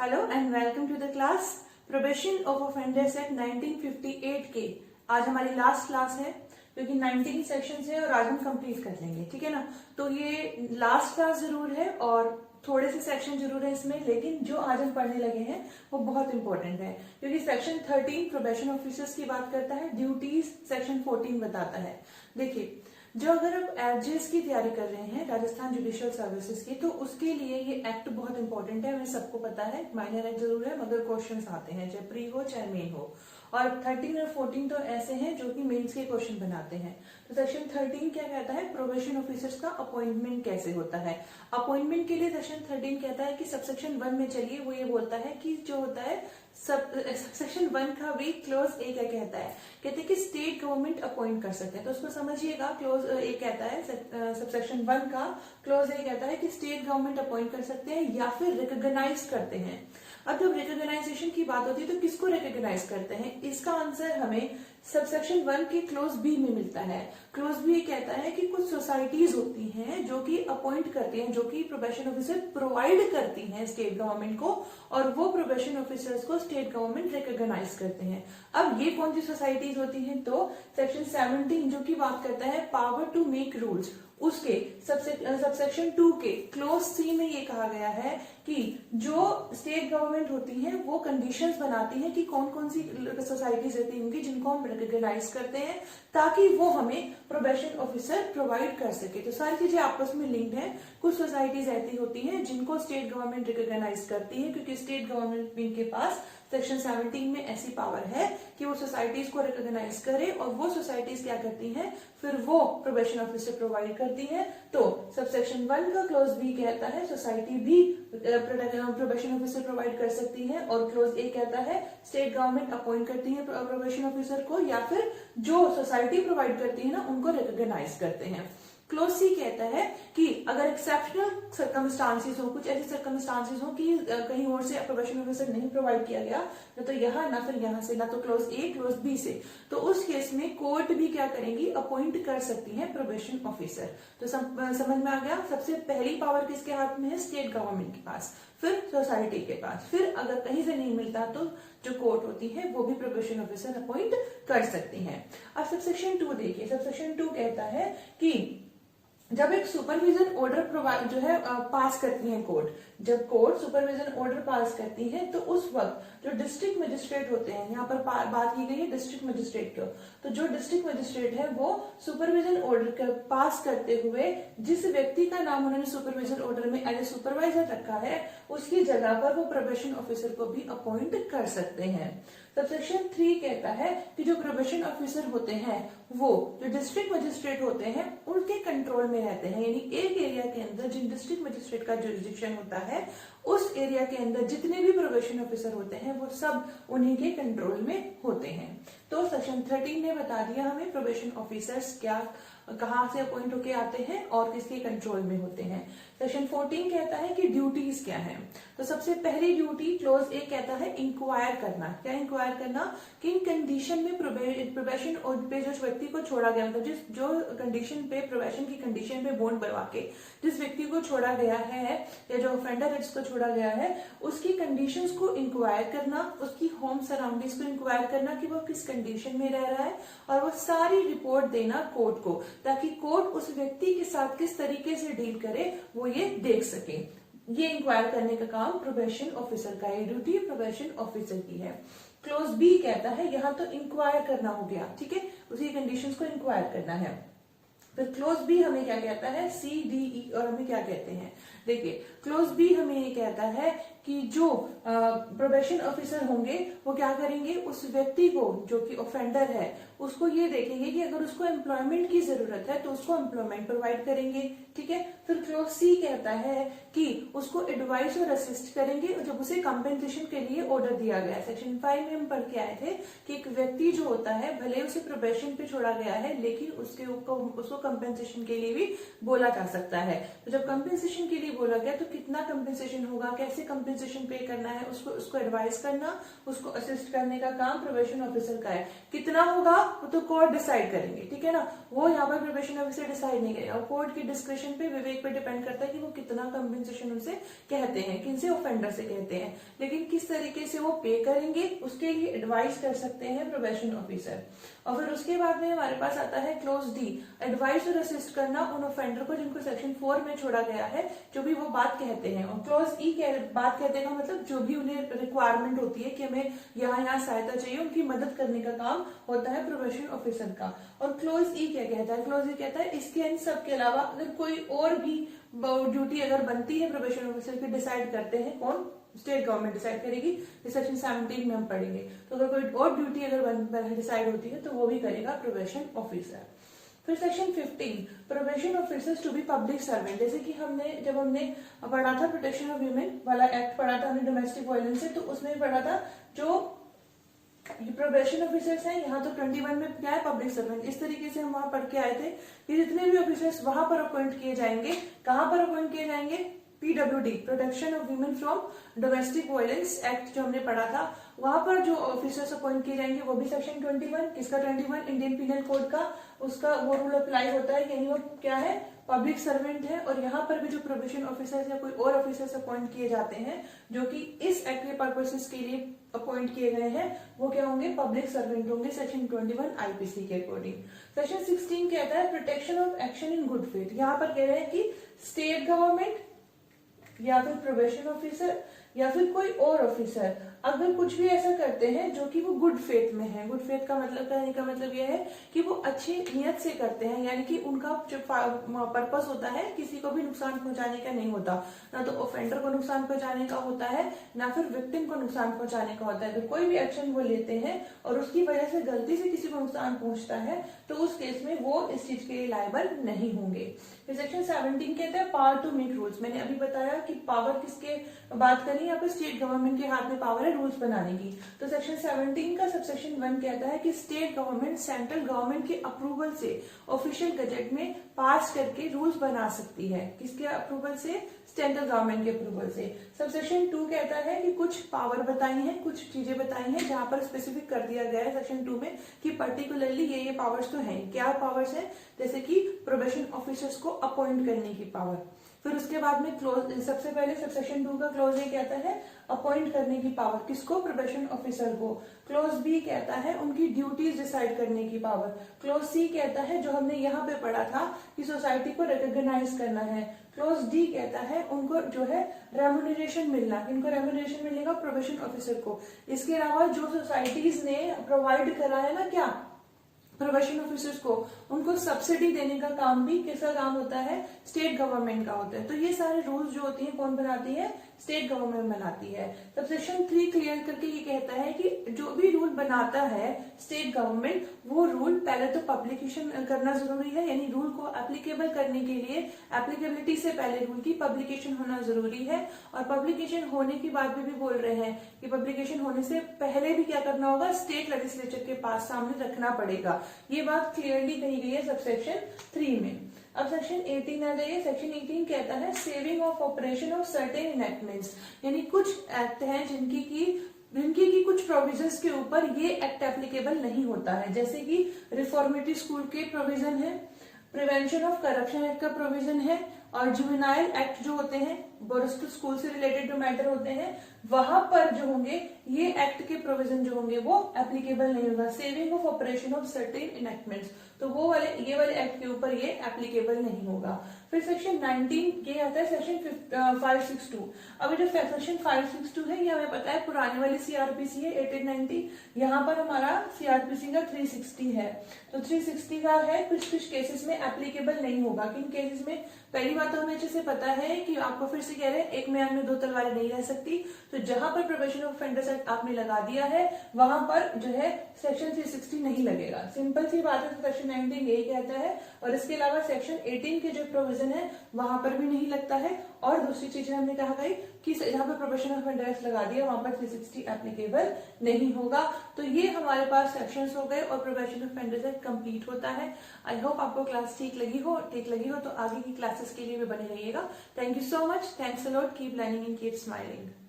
Hello and welcome to the class probation of offenders act 1958 के। आज हमारी last class है क्योंकि 19 सेक्शंस है और आज हम कंप्लीट कर लेंगे, ठीक है ना। तो ये लास्ट क्लास जरूर है और थोड़े से सेक्शन जरूर है इसमें, लेकिन जो आज हम पढ़ने लगे हैं वो बहुत इंपॉर्टेंट है क्योंकि सेक्शन 13 प्रोबेशन ऑफिसर्स की बात करता है, ड्यूटीज सेक्शन 14 बताता है। देखिए, जो अगर आप एडजेस की तैयारी कर रहे हैं राजस्थान जुडिशियल सर्विसेज की, तो उसके लिए ये एक्ट बहुत इंपॉर्टेंट है। हमें सबको पता है, माइनर एक्ट जरूर है मगर क्वेश्चंस आते हैं, चाहे प्री हो चाहे मेन हो। और 13 और 14 तो ऐसे हैं जो कि मेंस के क्वेश्चन बनाते हैं। तो सेक्शन 13 क्या कहता है, प्रोबेशन ऑफिसर्स का अपॉइंटमेंट कैसे होता है। अपॉइंटमेंट के लिए सेक्शन 13 कहता है कि सबसेक्शन 1 में चलिए वो ये बोलता है कि जो होता है सेक्शन 1 का भी क्लोज ए क्या कहता है, कहते हैं कि स्टेट गवर्नमेंट अपॉइंट कर सकते हैं। तो उसको समझिएगा, क्लोज ए कहता है सबसेक्शन 1 का क्लोज ए कहता है कि स्टेट गवर्नमेंट अपॉइंट कर सकते हैं या फिर रिकॉग्नाइज करते हैं। अब जब रिकॉग्नाइजेशन की बात होती है तो किसको रिकॉग्नाइज करते हैं, इसका आंसर हमें सबसेक्शन 1 के क्लोज बी में मिलता है। क्लोज बी कहता है कि कुछ सोसाइटीज होती हैं जो कि अपॉइंट करती हैं, जो कि प्रोबेशन ऑफिसर प्रोवाइड करती हैं स्टेट गवर्नमेंट को, और वो प्रोबेशन ऑफिसर्स को स्टेट गवर्नमेंट रिकॉग्नाइज करते हैं। अब ये कौन सी सोसाइटीज होती हैं, तो सेक्शन 17 जो की बात करता है पावर टू मेक रूल्स, उसके सबसेक्शन 2 के क्लोज सी में ये कहा गया है कि जो स्टेट गवर्नमेंट होती है वो कंडीशंस बनाती है कि कौन कौन सी सोसाइटीज रहती होंगी जिनको हम रिकॉग्नाइज करते हैं, ताकि वो हमें प्रोबेशन ऑफिसर प्रोवाइड कर सके। तो सारी चीजें आपस में लिंक्ड है। कुछ सोसाइटीज ऐसी होती हैं जिनको स्टेट गवर्नमेंट रिकॉग्नाइज करती है क्योंकि स्टेट गवर्नमेंट के पास सेक्शन 17 में ऐसी पावर है कि वो सोसाइटीज को रिकॉग्नाइज करे, और वो सोसाइटीज क्या करती हैं, फिर वो प्रोबेशन ऑफिसर प्रोवाइड करती है। तो सबसेक्शन 1 का क्लोज बी कहता है सोसाइटी भी प्रोबेशन ऑफिसर प्रोवाइड कर सकती है, और क्लोज ए कहता है स्टेट गवर्नमेंट अपॉइंट करती है प्रोबेशन ऑफिसर को, या फिर जो सोसाइटी प्रोवाइड करती है ना उनको रिकॉग्नाइज करते हैं। क्लोज सी कहता है कि अगर एक्सेप्शनल सर्कमस्टांसेस हो, कुछ ऐसे सर्कमस्टांसेस हो कि कहीं और से प्रोबेशन ऑफिसर नहीं प्रोवाइड किया गया, ना तो यहाँ ना फिर यहाँ से, ना तो क्लोज ए क्लोज बी से, तो उस केस में कोर्ट भी क्या करेंगी, अपॉइंट कर सकती है प्रोबेशन ऑफिसर। तो समझ में आ गया। सबसे पहली पावर किसके हाथ में है, स्टेट गवर्नमेंट के पास, फिर सोसाइटी के पास, फिर अगर कहीं से नहीं मिलता तो जो कोर्ट होती है वो भी प्रोबेशन ऑफिसर अपॉइंट कर सकती है। अब सबसेक्शन 2 देखिए, सबसेक्शन 2 कहता है कि जब एक सुपरविजन ऑर्डर जो है पास करती है कोर्ट, जब कोर्ट सुपरविजन ऑर्डर पास करती है तो उस वक्त जो डिस्ट्रिक्ट मजिस्ट्रेट होते हैं, यहाँ पर बात की गई है डिस्ट्रिक्ट मजिस्ट्रेट को, तो जो डिस्ट्रिक्ट मजिस्ट्रेट है वो सुपरविजन ऑर्डर पास करते हुए जिस व्यक्ति का नाम उन्होंने सुपरविजन ऑर्डर में एज ए सुपरवाइजर रखा है, उसकी जगह पर वो प्रोबेशन ऑफिसर को भी अपॉइंट कर सकते हैं। सबसेक्शन 3 कहता है कि जो प्रोबेशन ऑफिसर होते हैं वो जो डिस्ट्रिक्ट मजिस्ट्रेट होते हैं उनके कंट्रोल में रहते हैं, यानी एक एरिया के अंदर जिन डिस्ट्रिक्ट मजिस्ट्रेट का जुरिसडिक्शन होता है उस एरिया के अंदर जितने भी प्रोबेशन ऑफिसर होते हैं वो सब उन्हीं के कंट्रोल में होते हैं। तो सेक्शन 13 ने बता दिया हमें प्रोबेशन ऑफिसर्स क्या कहाँ से अपॉइंट होके आते हैं और किसके कंट्रोल में होते हैं। सेक्शन 14 कहता है कि ड्यूटीज क्या है। तो सबसे पहली ड्यूटी क्लोज ए कहता है इंक्वायर करना। क्या इंक्वायर करना, किन कंडीशन में प्रोबेशन पे जो व्यक्ति को छोड़ा गया, मतलब जो कंडीशन पे प्रोबेशन की कंडीशन पे बॉन्ड बनवा के जिस व्यक्ति को छोड़ा गया है या जो ऑफेंडर है जिसको छोड़ा गया है उसकी कंडीशंस को इंक्वायर करना, उसकी होम सराउंडिंग्स को इंक्वायर करना कि वो किस कंडीशन में रह रहा है, और वो सारी रिपोर्ट देना कोर्ट को, ताकि कोर्ट उस व्यक्ति के साथ किस तरीके से डील करे वो ये देख सके। ये इंक्वायर करने का काम प्रोबेशन ऑफिसर का, ये ड्यूटी प्रोबेशन ऑफिसर की है। क्लोज बी कहता है यहाँ तो इंक्वायर करना हो गया, ठीक है, उसी कंडीशंस को इंक्वायर करना है। फिर क्लोज बी हमें क्या कहता है, सी डी ई, और हमें क्या कहते हैं, देखिए क्लोज बी हमें ये कहता है कि जो प्रोबेशन ऑफिसर होंगे वो क्या करेंगे, उस व्यक्ति को जो कि ऑफेंडर है उसको ये देखेंगे कि अगर उसको एम्प्लॉयमेंट की जरूरत है तो उसको एम्प्लॉयमेंट प्रोवाइड करेंगे, ठीक है। फिर क्लोज सी कहता है कि उसको एडवाइस और असिस्ट करेंगे जब उसे कंपेंसेशन के लिए ऑर्डर दिया गया। सेक्शन 5 में हम पढ़ के आए थे कि एक व्यक्ति जो होता है भले उसे प्रोबेशन पे छोड़ा गया है लेकिन उसको कंपेंसेशन के लिए भी बोला जा सकता है। तो जब कंपेंसेशन के लिए बोला गया तो कितना कंपेंसेशन होगा, कैसे कंपेंसेशन पे करना है, उसको एडवाइस करना, उसको असिस्ट करने का काम प्रोबेशन ऑफिसर का है। कितना होगा वो तो कोर्ट डिसाइड करेंगे, ठीक है ना, वो यहाँ पर प्रोबेशन ऑफिसर डिसाइड नहीं करेगा, कोर्ट की डिस्क्रिप्शन पे, विवेक पे डिपेंड करता है कि वो कितना कंपेंसेशन उनसे कहते हैं, किनसे, ऑफेंडर से कहते हैं। लेकिन किस तरीके से वो पे करेंगे उसके लिए एडवाइस कर सकते हैं प्रोबेशन ऑफिसर। और फिर उसके बाद में हमारे पास आता है क्लोज डी, एडवाइस और असिस्ट करना उन ऑफेंडर को जिनको सेक्शन 4 में छोड़ा गया है, जो भी वो बात कहते हैं। और क्लोज ई बात कहते हैं मतलब जो भी उन्हें रिक्वायरमेंट होती है कि हमें यहाँ सहायता चाहिए, उनकी मदद करने का काम होता है प्रोबेशन ऑफिसर का। और क्लोज ई क्या कहता है? क्लोज ई कहता है इसके इन सब के अलावा अगर कोई और भी ड्यूटी अगर बनती है प्रोबेशन ऑफिसर की, डिसाइड करते हैं कौन? स्टेट गवर्नमेंट डिसाइड करेगी, सेक्शन 17 में हम पढ़ेंगे। तो अगर कोई और ड्यूटी अगर डिसाइड होती है तो वो भी करेगा प्रोबेशन ऑफिसर। फिर section 15, probation officers to be public servant. जैसे कि जब हमने पढ़ा था प्रोटेक्शन ऑफ वीमेन वाला एक्ट पढ़ा था हमने डोमेस्टिक वायलेंस से, तो उसमें पढ़ा था जो प्रोबेशन ऑफिसर्स हैं, यहाँ तो 21 में क्या है? Public servant. इस तरीके से हम वहां पढ़ के आए थे कि जितने भी ऑफिसर्स वहां पर अपॉइंट किए जाएंगे, कहां पर अपॉइंट किए जाएंगे? PWD, protection of women from domestic violence act जो हमने पढ़ा था, वहां पर जो ऑफिसर्स अपॉइंट किए जाएंगे वो भी सेक्शन 21, किसका 21? इंडियन पीनल कोड का, उसका वो रूल अप्लाई होता है, यानी वो क्या है? पब्लिक सर्वेंट है। और यहाँ पर भी जो प्रोबेशन ऑफिसर्स या कोई और ऑफिसर्स अपॉइंट किए जाते हैं जो कि इस एक्ट के पर्पसेस के लिए अपॉइंट किए गए हैं, वो क्या होंगे? पब्लिक सर्वेंट होंगे सेक्शन 21 IPC के अकॉर्डिंग। सेक्शन 16 कहता है protection of action in good faith. यहाँ पर कह रहे हैं कि स्टेट गवर्नमेंट या फिर प्रोबेशन ऑफिसर या फिर कोई और ऑफिसर अगर कुछ भी ऐसा करते हैं जो कि वो गुड फेथ में है, गुड फेथ का मतलब कहने का मतलब यह है कि वो अच्छी नियत से करते हैं, यानी कि उनका जो पर्पस होता है किसी को भी नुकसान पहुंचाने का नहीं होता, ना तो ऑफेंडर को नुकसान पहुंचाने का होता है ना फिर विक्टिम को नुकसान पहुंचाने का होता है। तो कोई भी एक्शन वो लेते हैं और उसकी वजह से गलती से किसी को नुकसान पहुंचता है तो उस केस में वो इस चीज के लिए लायबल नहीं होंगे। फिर सेक्शन 17 कहते हैं पावर टू मेक रूल्स। मैंने अभी बताया कि पावर किसके बात करें, यहाँ पे स्टेट गवर्नमेंट के हाथ में पावर है रूल्स बनाने की। तो सेक्शन 17 का सबसेक्शन 1 कहता है कि स्टेट गवर्नमेंट सेंट्रल गवर्नमेंट के अप्रूवल से ऑफिशियल गजेट में पास करके रूल्स बना सकती है। किसके अप्रूवल से? सेंट्रल गवर्नमेंट के अप्रूवल से। सबसेक्शन 2 कहता है कि कुछ पावर बताई हैं, कुछ चीजें बताई हैं जहां पर स्पेसिफिक कर दिया गया है सेक्शन 2 में कि पर्टिकुलरली ये पावर्स तो हैं। क्या पावर्स हैं? जैसे कि प्रोबेशन ऑफिसर्स को अपॉइंट करने की पावर। फिर उसके बाद में क्लोज, सबसे पहले सबसेक्शन 2 का क्लोज ए कहता है अपॉइंट करने की पावर, किसको? प्रोबेशन ऑफिसर को। क्लोज बी कहता है उनकी ड्यूटीज डिसाइड करने की पावर। क्लोज सी कहता है जो हमने यहाँ पे पढ़ा था कि सोसाइटी को रिकॉग्नाइज करना है। क्लोज डी कहता है उनको जो है रेम्यूनरेशन मिलना, इनको रेम्यूनरेशन मिलेगा प्रोबेशन ऑफिसर को। इसके अलावा जो सोसाइटीज ने प्रोवाइड करा है ना क्या प्रोबेशन ऑफिसर्स को, उनको सब्सिडी देने का काम भी किसका काम होता है? स्टेट गवर्नमेंट का होता है। तो ये सारे रूल्स जो होती हैं कौन बनाती है? स्टेट गवर्नमेंट बनाती है। सबसेक्शन 3 क्लियर करके ये कहता है कि जो भी रूल बनाता है स्टेट गवर्नमेंट, वो रूल पहले तो पब्लिकेशन करना जरूरी है, यानी रूल को एप्लीकेबल करने के लिए एप्लीकेबिलिटी से पहले रूल की पब्लिकेशन होना जरूरी है। और पब्लिकेशन होने की बात भी बोल रहे हैं कि पब्लिकेशन होने से पहले भी क्या करना होगा? स्टेट लेजिस्लेचर के पास सामने रखना पड़ेगा। ये बात क्लियरली कही गई है सबसेक्शन 3 में। अब सेक्शन 18 आ जाइए। सेक्शन 18 कहता है saving of operation of certain enactments, यानी कुछ एक्ट हैं जिनकी की कुछ प्रोविजंस के ऊपर ये एक्ट एप्लीकेबल नहीं होता है। जैसे कि रिफॉर्मेटरी स्कूल के प्रोविजन है, प्रिवेंशन ऑफ करप्शन एक्ट का प्रोविजन है, और जुवेनाइल एक्ट जो होते हैं, बोरस्टो स्कूल से रिलेटेड जो मैटर होते हैं, वहां पर जो होंगे ये एक्ट के प्रोविजन जो होंगे वो एप्लीकेबल नहीं होगा। Saving of operation of certain enactments, तो ये वाले एक्ट के ऊपर ये एप्लीकेबल नहीं होगा। फिर सेक्शन 19 ये आता है सेक्शन 562। अभी जो सेक्शन 562 है ये हमें पता है पुराने वाली सीआरपीसी है 1890, यहाँ पर हमारा सीआरपीसी का 360 है। तो 360 का है कुछ केसेस में एप्लीकेबल नहीं होगा। किन केसेस में? पहली बात तो हमें अच्छे से पता है कि आपको फिर से कह रहे हैं एक म्यान में दो तलवारें नहीं रह सकती। तो जहां पर प्रोबेशन ऑफ ऑफेंडर्स एक्ट आपने लगा दिया है वहां पर जो है सेक्शन 360 नहीं लगेगा। सिंपल सी बात है, सेक्शन 19 यही कहता है। और इसके अलावा सेक्शन 18 के जो प्रोविजन है वहां पर भी नहीं लगता है। और दूसरी चीजें हमने कहा गई कि जहां पर प्रोबेशन ऑफ ऑफेंडर्स एक्ट लगा दिया वहां पर 360 एप्लीकेबल नहीं होगा। तो ये हमारे पास सेक्शंस हो गए और probation of offenders act complete होता है। आई होप आपको क्लास ठीक लगी हो तो आगे की क्लासेस के लिए भी बने रहिएगा। Thank you so much, thanks a lot, keep learning and keep smiling.